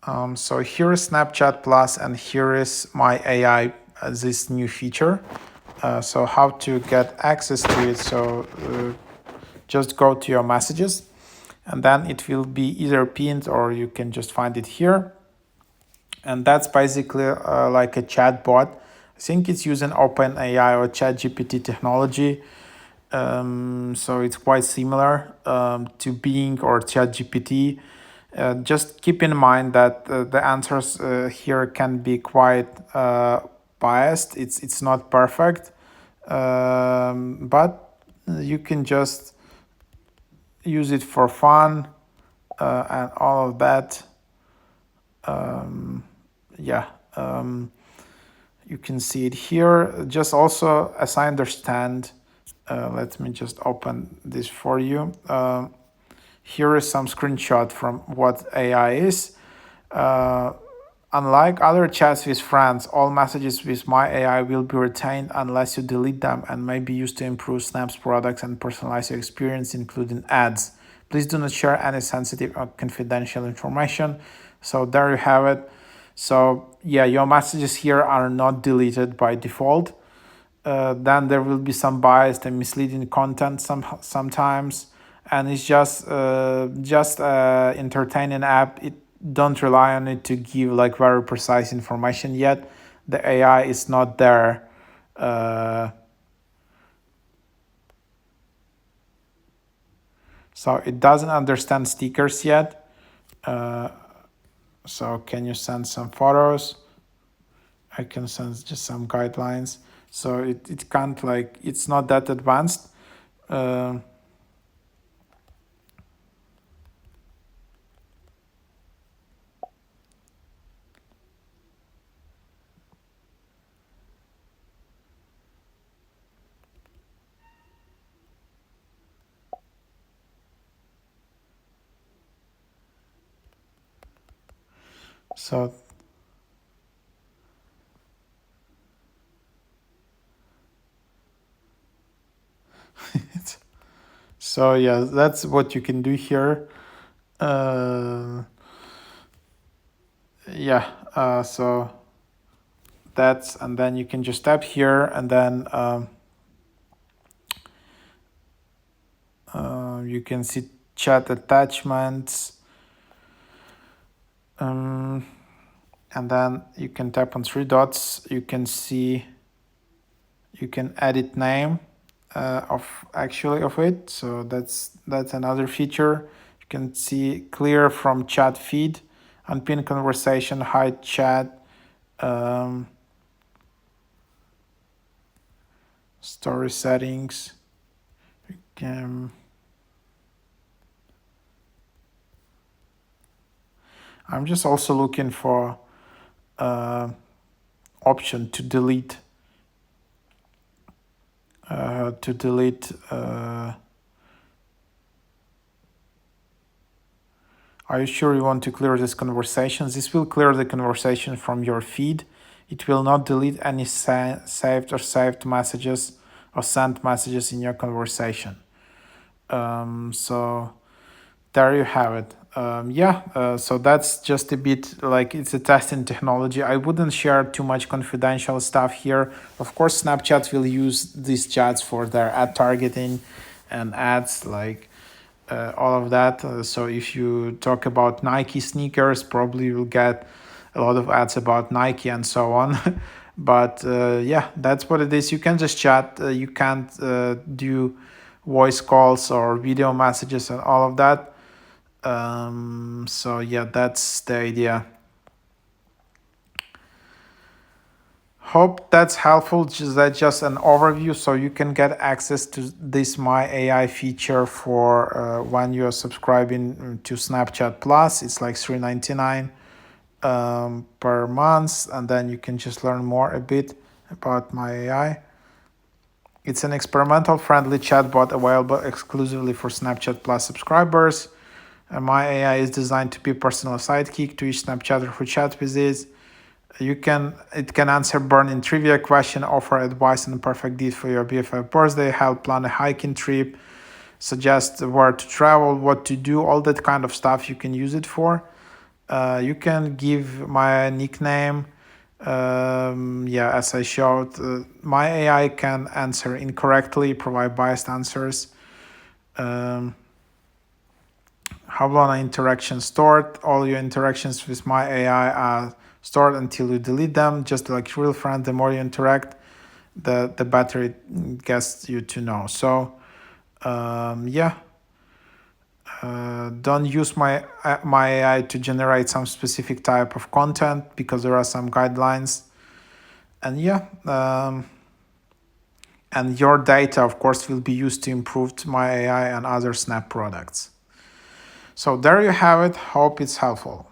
So here is Snapchat Plus, and here is my AI, this new feature. So how to get access to it? So just go to your messages, and then it will be either pinned or you can just find it here. And that's basically like a chat bot. I think it's using OpenAI or ChatGPT technology. So it's quite similar to Bing or ChatGPT. Just keep in mind that the answers here can be quite biased. It's not perfect, but you can just use it for fun and all of that. Yeah. You can see it here. Just also, as I understand, let me just open this for you. Here is some screenshot from what AI is. Unlike other chats with friends, all messages with my AI will be retained unless you delete them and may be used to improve Snap's products and personalize your experience, including ads. Please do not share any sensitive or confidential information. So there you have it. So yeah, your messages here are not deleted by default. Then there will be some biased and misleading content sometimes, and it's just entertaining app. It don't rely on it to give like very precise information yet. The AI is not there. So it doesn't understand stickers yet. So can you send some photos? I can send just some guidelines. So it can't like, it's not that advanced. So so yeah, that's what you can do here. Yeah, so that's, and then you can just tap here, and then you can see chat attachments, and then you can tap on three dots. You can see, you can edit name of it. So that's another feature. You can see clear from chat feed, unpin conversation, hide chat, story settings. You can, I'm just also looking for option to delete. Are you sure you want to clear this conversation? This will clear the conversation from your feed. It will not delete any saved messages or sent messages in your conversation. So there you have it. So that's just a bit like, it's a testing technology. I wouldn't share too much confidential stuff here. Of course, Snapchat will use these chats for their ad targeting and ads, like all of that. So if you talk about Nike sneakers, probably you'll get a lot of ads about Nike and so on. But yeah, that's what it is. You can just chat. You can't do voice calls or video messages and all of that. So yeah, that's the idea. Hope that's helpful. That's just an overview, so you can get access to this My AI feature for when you are subscribing to Snapchat Plus. It's like $3.99 per month, and then you can just learn more a bit about My AI. It's an experimental friendly chatbot available exclusively for Snapchat Plus subscribers. My AI is designed to be a personal sidekick to each Snapchatter who chats with it. It can answer burning trivia question, offer advice on a perfect date for your BFF birthday, help plan a hiking trip, suggest where to travel, what to do, all that kind of stuff you can use it for. You can give my nickname. Yeah, as I showed, my AI can answer incorrectly, provide biased answers. Habana interaction stored. All your interactions with my AI are stored until you delete them. Just like real friend, the more you interact, the better it gets you to know. So yeah, don't use my AI to generate some specific type of content because there are some guidelines. And yeah, and your data, of course, will be used to improve my AI and other Snap products. So there you have it. Hope it's helpful.